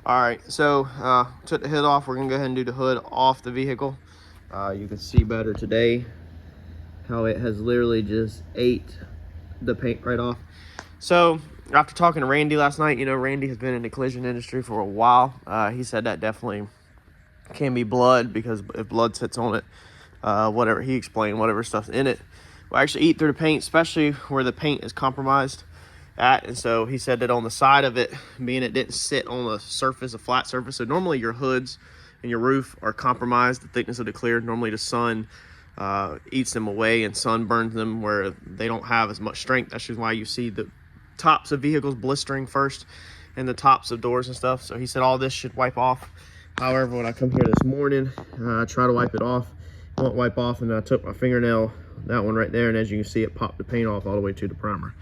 All right, so took the hood off. We're gonna go ahead and do the hood off the vehicle. You can see better today how it has literally just ate the paint right off. So after talking to Randy last night, you know, Randy has been in the collision industry for a while. He said that definitely can be blood, because if blood sits on it, whatever he explained, whatever stuff's in it will actually eat through the paint, especially where the paint is compromised at. And so he said that on the side of it, being it didn't sit on a surface, a flat surface, so normally your hoods and your roof are compromised, the thickness of the clear, normally the sun eats them away and sun burns them where they don't have as much strength. That's just why you see the tops of vehicles blistering first and the tops of doors and stuff. So he said all this should wipe off. However, when I come here this morning, I try to wipe it off, it won't wipe off, and I took my fingernail, that one right there, and as you can see, it popped the paint off all the way to the primer.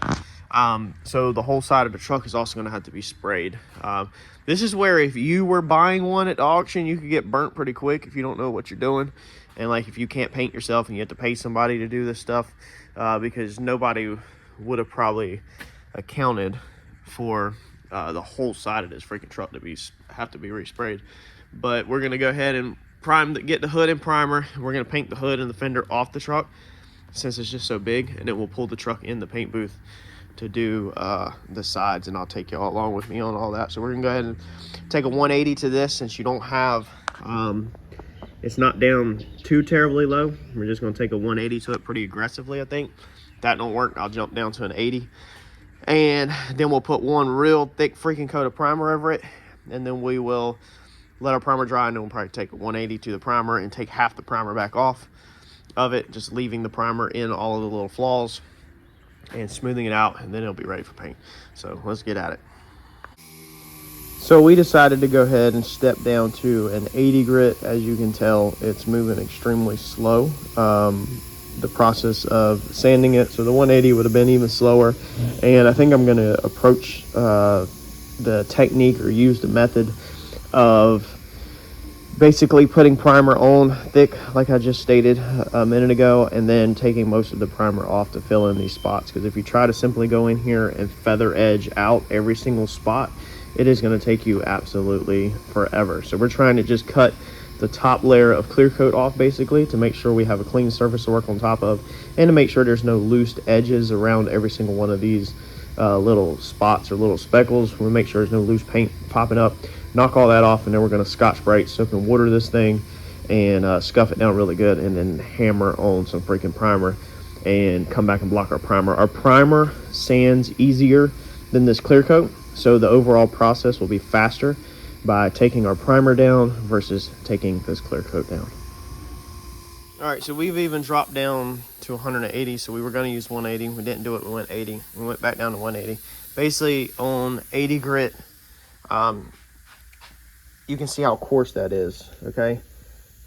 So the whole side of the truck is also going to have to be sprayed. This is where if you were buying one at the auction, you could get burnt pretty quick if you don't know what you're doing. And like if you can't paint yourself and you have to pay somebody to do this stuff, because nobody would have probably accounted for the whole side of this freaking truck to have to be resprayed. But we're going to go ahead and get the hood in primer. We're going to paint the hood and the fender off the truck since it's just so big, and then we'll pull the truck in the paint booth to do the sides, and I'll take y'all along with me on all that. So we're gonna go ahead and take a 180 to this, since you don't have it's not down too terribly low. We're just gonna take a 180 to it pretty aggressively. I think if that don't work, I'll jump down to an 80, and then we'll put one real thick freaking coat of primer over it, and then we will let our primer dry, and then we'll probably take a 180 to the primer and take half the primer back off of it, just leaving the primer in all of the little flaws and smoothing it out, and then it'll be ready for paint. So let's get at it. So we decided to go ahead and step down to an 80 grit. As you can tell, it's moving extremely slow. The process of sanding it, so the 180 would have been even slower. And I think I'm going to approach the technique, or use the method of basically putting primer on thick, like I just stated a minute ago, and then taking most of the primer off to fill in these spots. Because if you try to simply go in here and feather edge out every single spot, it is going to take you absolutely forever. So we're trying to just cut the top layer of clear coat off, basically, to make sure we have a clean surface to work on top of, and to make sure there's no loose edges around every single one of these little spots or little speckles. We'll make sure there's no loose paint popping up. Knock all that off, and then we're going to Scotch-Brite, soap and water this thing, and scuff it down really good, and then hammer on some freaking primer and come back and block our primer. Our primer sands easier than this clear coat, so the overall process will be faster by taking our primer down versus taking this clear coat down. All right, so we've even dropped down to 180, so we were going to use 180. We didn't do it, we went 80. We went back down to 180. Basically, on 80 grit, you can see how coarse that is, okay?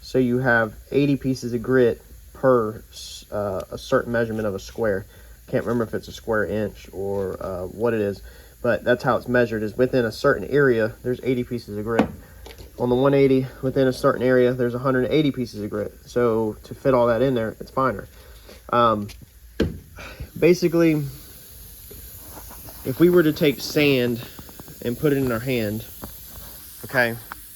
So you have 80 pieces of grit per a certain measurement of a square. Can't remember if it's a square inch or what it is, but that's how it's measured, is within a certain area, there's 80 pieces of grit. On the 180, within a certain area, there's 180 pieces of grit. So to fit all that in there, it's finer. Basically, if we were to take sand and put it in our hand, okay,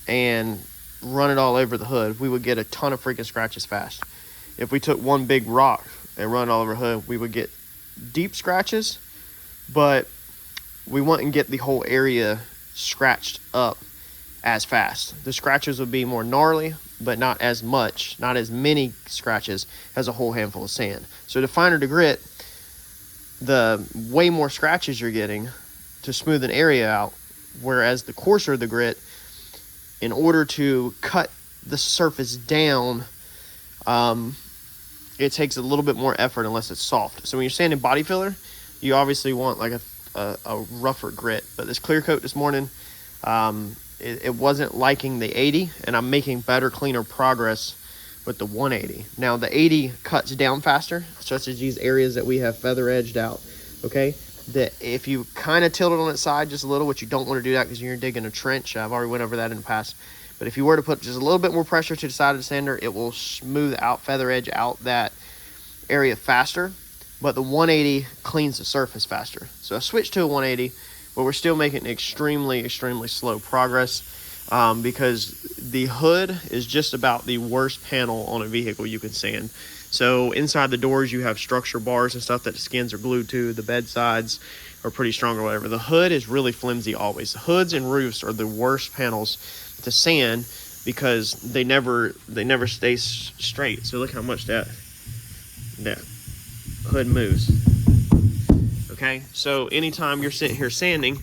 and run it all over the hood, we would get a ton of freaking scratches fast. If we took one big rock and run it all over the hood, we would get deep scratches, but we wouldn't get the whole area scratched up as fast. The scratches would be more gnarly, but not as much, not as many scratches as a whole handful of sand. So the finer the grit, the way more scratches you're getting to smooth an area out, whereas the coarser the grit, in order to cut the surface down, it takes a little bit more effort unless it's soft. So when you're sanding body filler, you obviously want like a rougher grit. But this clear coat this morning, it wasn't liking the 80, and I'm making better, cleaner progress with the 180. Now the 80 cuts down faster, such as these areas that we have feather edged out, okay? That if you kind of tilt it on its side just a little, which you don't want to do that because you're digging a trench. I've already went over that in the past. But if you were to put just a little bit more pressure to the side of the sander, it will smooth out, feather edge out that area faster. But the 180 cleans the surface faster. So I switched to a 180, but we're still making extremely, extremely slow progress. because the hood is just about the worst panel on a vehicle you can sand. So inside the doors, you have structure bars and stuff that the skins are glued to. The bed sides are pretty strong or whatever. The hood is really flimsy always. The hoods and roofs are the worst panels to sand because they never stay straight. So look how much that hood moves. Okay, so anytime you're sitting here sanding,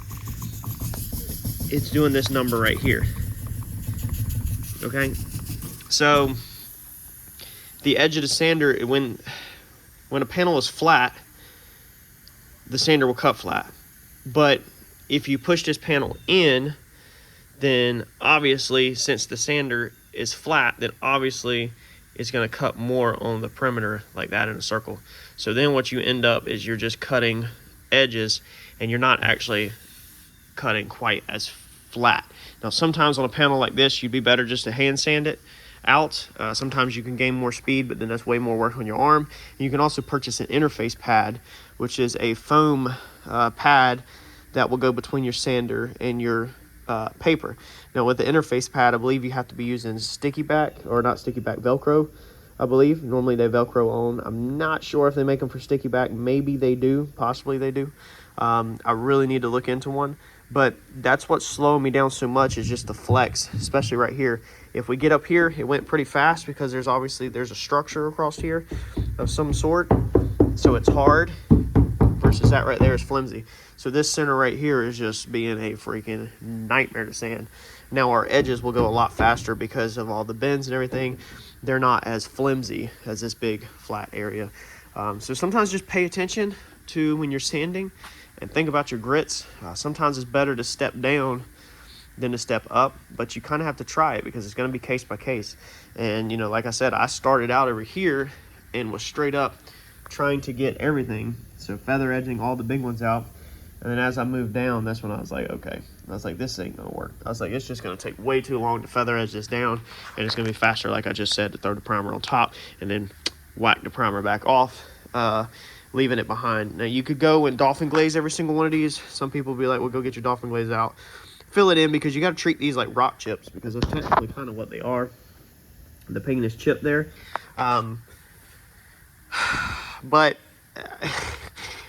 it's doing this number right here. Okay, so the edge of the sander, when a panel is flat, the sander will cut flat. But if you push this panel in, then obviously, since the sander is flat, then obviously it's going to cut more on the perimeter like that in a circle. So then what you end up is you're just cutting edges and you're not actually cutting quite as flat. Now sometimes on a panel like this, you'd be better just to hand sand it out. Sometimes you can gain more speed, but then that's way more work on your arm. And you can also purchase an interface pad, which is a foam pad that will go between your sander and your paper. Now with the interface pad, I believe you have to be using sticky back, or not sticky back, Velcro, I believe. Normally they Velcro on. I'm not sure if they make them for sticky back. Maybe they do, possibly they do. I really need to look into one. But that's what's slowing me down so much, is just the flex, especially right here. If we get up here, it went pretty fast because there's a structure across here of some sort. So it's hard versus that right there is flimsy. So this center right here is just being a freaking nightmare to sand. Now our edges will go a lot faster because of all the bends and everything. They're not as flimsy as this big flat area. So sometimes just pay attention to when you're sanding and think about your grits. Sometimes it's better to step down than to step up, but you kind of have to try it because it's going to be case by case. And, you know, like I said, I started out over here and was straight up trying to get everything. So feather edging all the big ones out. And then as I moved down, that's when I was like, okay. I was like, this ain't going to work. I was like, it's just going to take way too long to feather edge this down. And it's going to be faster, like I just said, to throw the primer on top and then whack the primer back off, leaving it behind. Now you could go and dolphin glaze every single one of these. Some people will be like, well, go get your dolphin glaze out, fill it in, because you got to treat these like rock chips, because that's technically kind of what they are. The paint is chipped there. But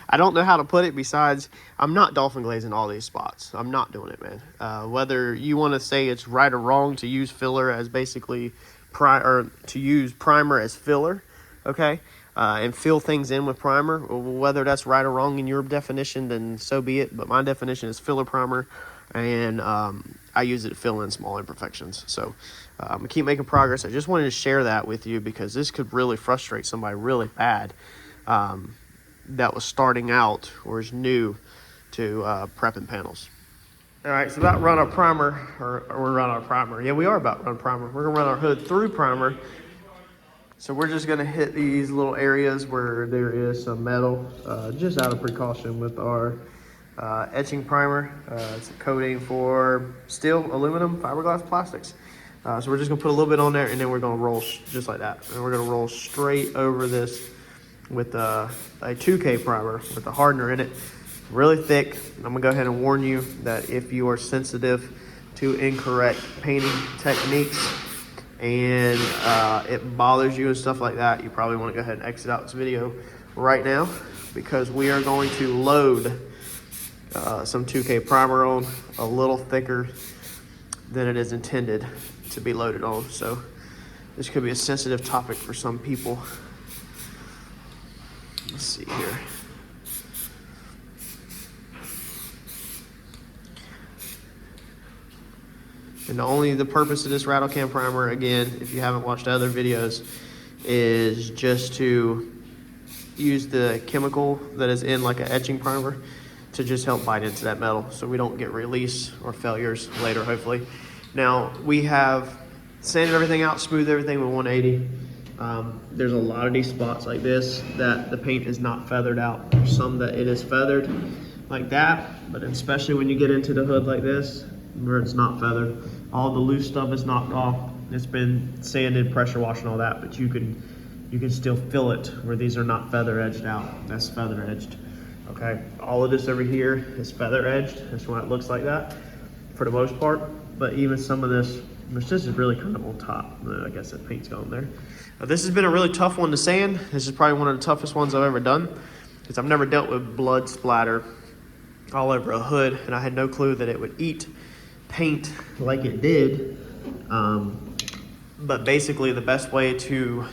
I don't know how to put it besides I'm not dolphin glazing all these spots. I'm not doing it, man. Whether you want to say it's right or wrong to use filler as basically to use primer as filler, okay, and fill things in with primer, whether that's right or wrong in your definition, then so be it. But my definition is filler primer, and I use it to fill in small imperfections. So I'm gonna keep making progress. I just wanted to share that with you because this could really frustrate somebody really bad that was starting out or is new to prepping panels. All right, so about to run our primer, or we're running our primer. Yeah, we are about to run primer. We're gonna run our hood through primer. So we're just gonna hit these little areas where there is some metal, just out of precaution with our etching primer. It's a coating for steel, aluminum, fiberglass, plastics. So we're just gonna put a little bit on there, and then we're gonna roll just like that. And we're gonna roll straight over this with a 2K primer with a hardener in it, really thick. I'm gonna go ahead and warn you that if you are sensitive to incorrect painting techniques and it bothers you and stuff like that, you probably want to go ahead and exit out this video right now, because we are going to load some 2K primer on a little thicker than it is intended to be loaded on. So this could be a sensitive topic for some people. Let's see here. And the purpose of this rattle can primer, again, if you haven't watched other videos, is just to use the chemical that is in like an etching primer to just help bite into that metal so we don't get release or failures later, hopefully. Now, we have sanded everything out, smoothed everything with 180. There's a lot of these spots like this that the paint is not feathered out. There's some that it is feathered like that, but especially when you get into the hood like this, where it's not feathered. All the loose stuff is knocked off. It's been sanded, pressure washed, and all that, but you can still feel it where these are not feather edged out. That's feather edged. Okay, all of this over here is feather edged. That's why it looks like that. for the most part. But even some of this, which this is really kind of on top. I guess that paint's gone there. This has been a really tough one to sand. This is probably one of the toughest ones I've ever done, because I've never dealt with blood splatter all over a hood, and I had no clue that it would eat paint like it did. But basically the best way to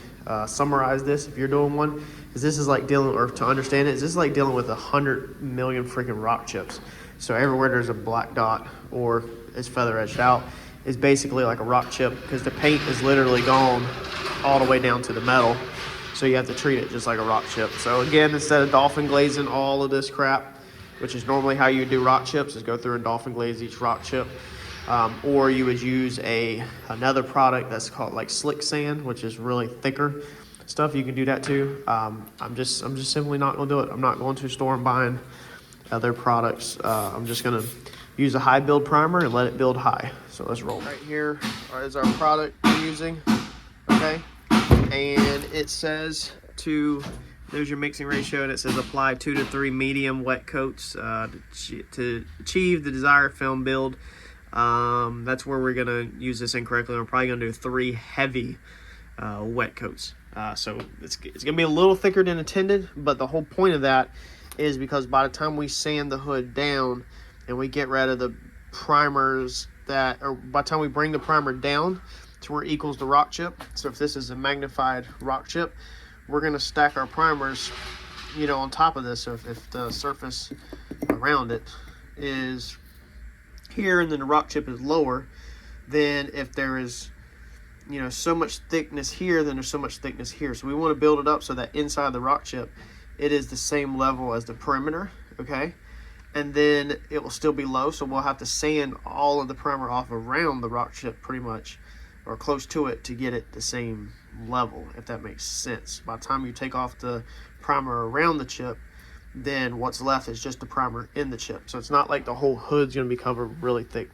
summarize this, if you're doing one, is this is like dealing, or to understand it, is this is like dealing with 100 million freaking rock chips. So everywhere there's a black dot or it's feather edged out is basically like a rock chip, because the paint is literally gone all the way down to the metal. So you have to treat it just like a rock chip. So again, instead of dolphin glazing all of this crap, which is normally how you do rock chips, is go through and dolphin glaze each rock chip. Or you would use another product that's called like slick sand, which is really thicker stuff. You can do that too. I'm just simply not gonna do it. I'm not going to a store and buying other products. I'm just gonna use a high build primer and let it build high. So let's roll. Right here is our product we're using, okay? And it says there's your mixing ratio, and it says apply 2 to 3 medium wet coats to achieve the desired film build. That's where we're gonna use this incorrectly. We're probably gonna do 3 heavy wet coats. So it's gonna be a little thicker than intended, but the whole point of that is because by the time we sand the hood down and we get rid of the primers or by the time we bring the primer down to where it equals the rock chip. So if this is a magnified rock chip, we're gonna stack our primers, on top of this. So if the surface around it is here and then the rock chip is lower, then if there is so much thickness here, then there's so much thickness here. So we want to build it up so that inside the rock chip it is the same level as the perimeter, okay? And then it will still be low, so we'll have to sand all of the primer off around the rock chip pretty much, or close to it, to get it the same level, if that makes sense. By the time you take off the primer around the chip, then what's left is just the primer in the chip. So it's not like the whole hood's going to be covered with really thick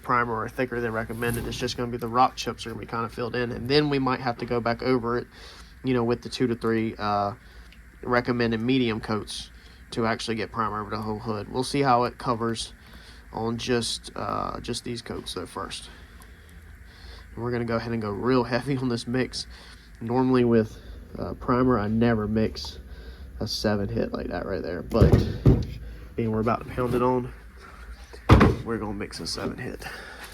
primer, or thicker than recommended. It's just going to be the rock chips are going to be kind of filled in, and then we might have to go back over it, with the 2 to 3 recommended medium coats to actually get primer over the whole hood. We'll see how it covers on just these coats though first. And we're going to go ahead and go real heavy on this mix. Normally with primer, I never mix a 7 hit like that right there, but being we're about to pound it on, we're gonna mix a 7 hit.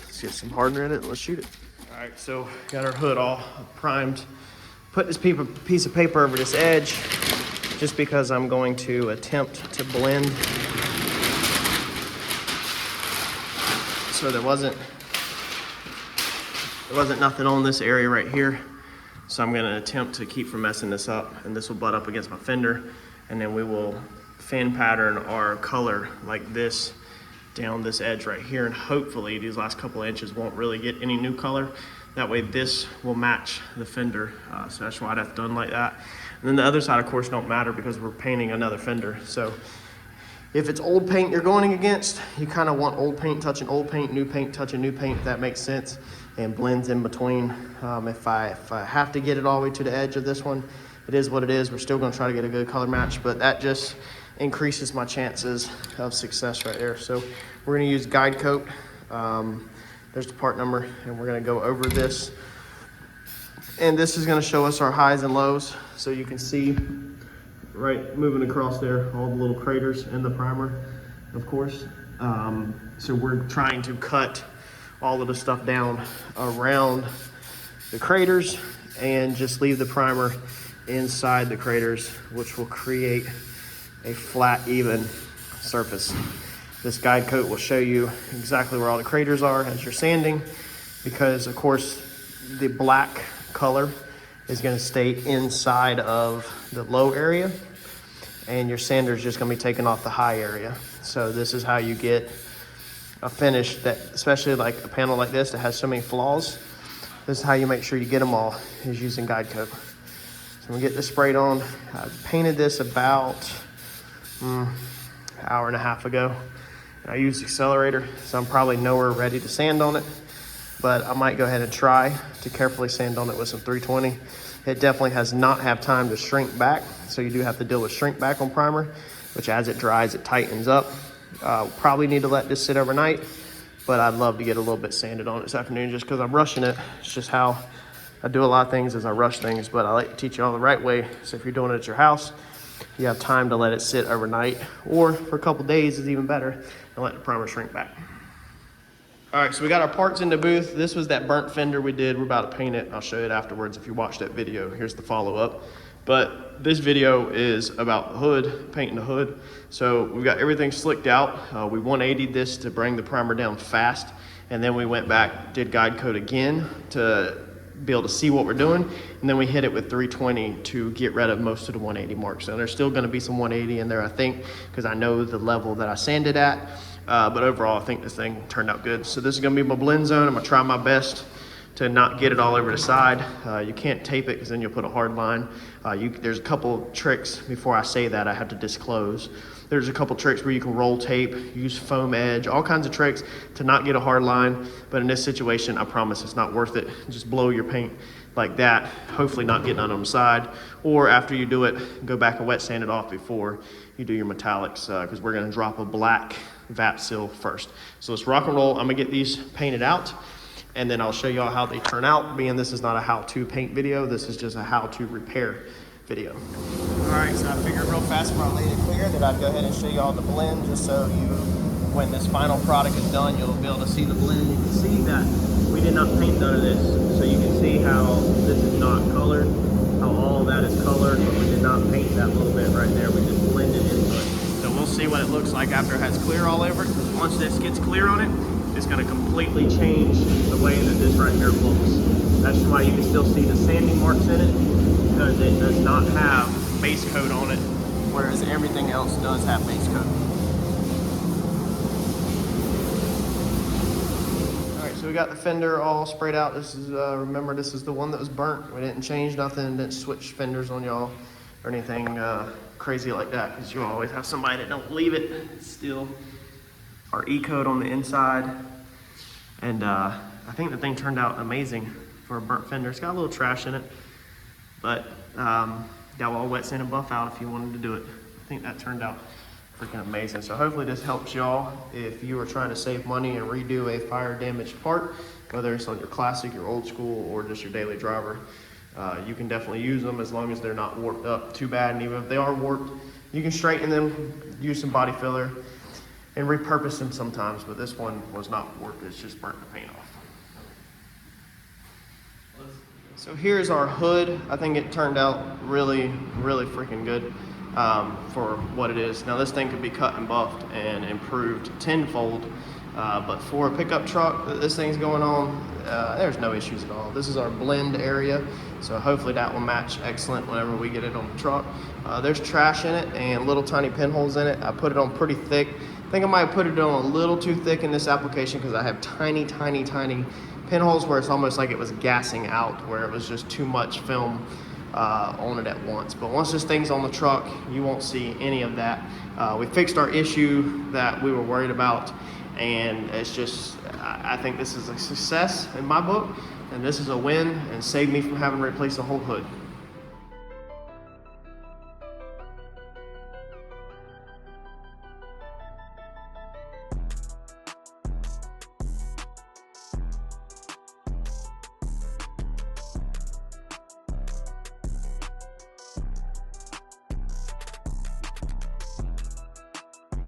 Let's get some hardener in it and let's shoot it. All right, so got our hood all primed. Put this piece of paper over this edge just because I'm going to attempt to blend. So there wasn't nothing on this area right here. So I'm gonna attempt to keep from messing this up, and this will butt up against my fender, and then we will fan pattern our color like this down this edge right here, and hopefully these last couple of inches won't really get any new color. That way this will match the fender, so that's why I'd have done like that. And then the other side, of course, don't matter because we're painting another fender. So if it's old paint you're going against, you kind of want old paint touching old paint, new paint touching new paint, if that makes sense, and blends in between. If I have to get it all the way to the edge of this one, it is what it is. We're still going to try to get a good color match, but that just increases my chances of success right there. So we're going to use guide coat. There's the part number, and we're going to go over this. And this is going to show us our highs and lows. So you can see right moving across there, all the little craters in the primer, of course. So we're trying to cut all of the stuff down around the craters and just leave the primer inside the craters, which will create a flat, even surface. This guide coat will show you exactly where all the craters are as you're sanding, because of course the black color is going to stay inside of the low area, and your sander is just going to be taking off the high area. So this is how you get a finish that, especially like a panel like this that has so many flaws, this is how you make sure you get them all, is using guide coat. So we'll get this sprayed on. I painted this about an hour and a half ago. I used accelerator, so I'm probably nowhere ready to sand on it, but I might go ahead and try to carefully sand on it with some 320. It definitely has not had time to shrink back, so you do have to deal with shrink back on primer, which as it dries, it tightens up. Probably need to let this sit overnight but I'd love to get a little bit sanded on it this afternoon just because I'm rushing it. It's just how I do a lot of things, is I rush things, but I like to teach you all the right way. So if you're doing it at your house, you have time to let it sit overnight, or for a couple days is even better, and let the primer shrink back. All right, so we got our parts in the booth. This was that burnt fender we did. We're about to paint it. I'll show you it afterwards if you watched that video. Here's the follow-up. But this video is about the hood, painting the hood. So we've got everything slicked out. We 180'd this to bring the primer down fast. And then we went back, did guide coat again to be able to see what we're doing. And then we hit it with 320 to get rid of most of the 180 marks. And there's still gonna be some 180 in there, I think, because I know the level that I sanded at. But overall, I think this thing turned out good. So this is gonna be my blend zone. I'm gonna try my best to not get it all over the side. You can't tape it because then you'll put a hard line. There's a couple tricks, before I say that, I have to disclose. There's a couple tricks where you can roll tape, use foam edge, all kinds of tricks to not get a hard line. But in this situation, I promise it's not worth it. Just blow your paint like that, hopefully not getting on the side. Or after you do it, go back and wet sand it off before you do your metallics, because we're gonna drop a black VAP seal first. So let's rock and roll. I'm gonna get these painted out, and then I'll show y'all how they turn out. Being this is not a how-to paint video, this is just a how-to repair video. All right, so I figured real fast before I laid it clear that I'd go ahead and show y'all the blend, just so when this final product is done, you'll be able to see the blend. You can see that we did not paint none of this, so you can see how this is not colored, how all of that is colored, but we did not paint that little bit right there. We just blended into it. So we'll see what it looks like after it has clear all over it. Once this gets clear on it, it's gonna completely change the way that this right here looks. That's why you can still see the sanding marks in it, because it does not have base coat on it, whereas everything else does have base coat. All right, so we got the fender all sprayed out. This is, remember, this is the one that was burnt. We didn't change nothing, didn't switch fenders on y'all or anything crazy like that, because you always have somebody that don't leave it still. Our E-coat on the inside, and I think the thing turned out amazing for a burnt fender. It's got a little trash in it, but got all wet sand and buff out if you wanted to do it. I think that turned out freaking amazing. So hopefully this helps y'all if you are trying to save money and redo a fire damaged part, whether it's on your classic, your old school, or just your daily driver. You can definitely use them as long as they're not warped up too bad, and even if they are warped, you can straighten them, use some body filler, and repurpose them sometimes, but this one was not warped, it's just burnt the paint off. So here's our hood. I think it turned out really, really freaking good for what it is. Now this thing could be cut and buffed and improved tenfold, but for a pickup truck that this thing's going on, there's no issues at all. This is our blend area, so hopefully that will match excellent whenever we get it on the truck. There's trash in it and little tiny pinholes in it. I put it on pretty thick. I think I might have put it on a little too thick in this application because I have tiny, tiny, tiny pinholes where it's almost like it was gassing out, where it was just too much film on it at once. But once this thing's on the truck, you won't see any of that. We fixed our issue that we were worried about, and it's just, I think this is a success in my book, and this is a win and saved me from having to replace the whole hood.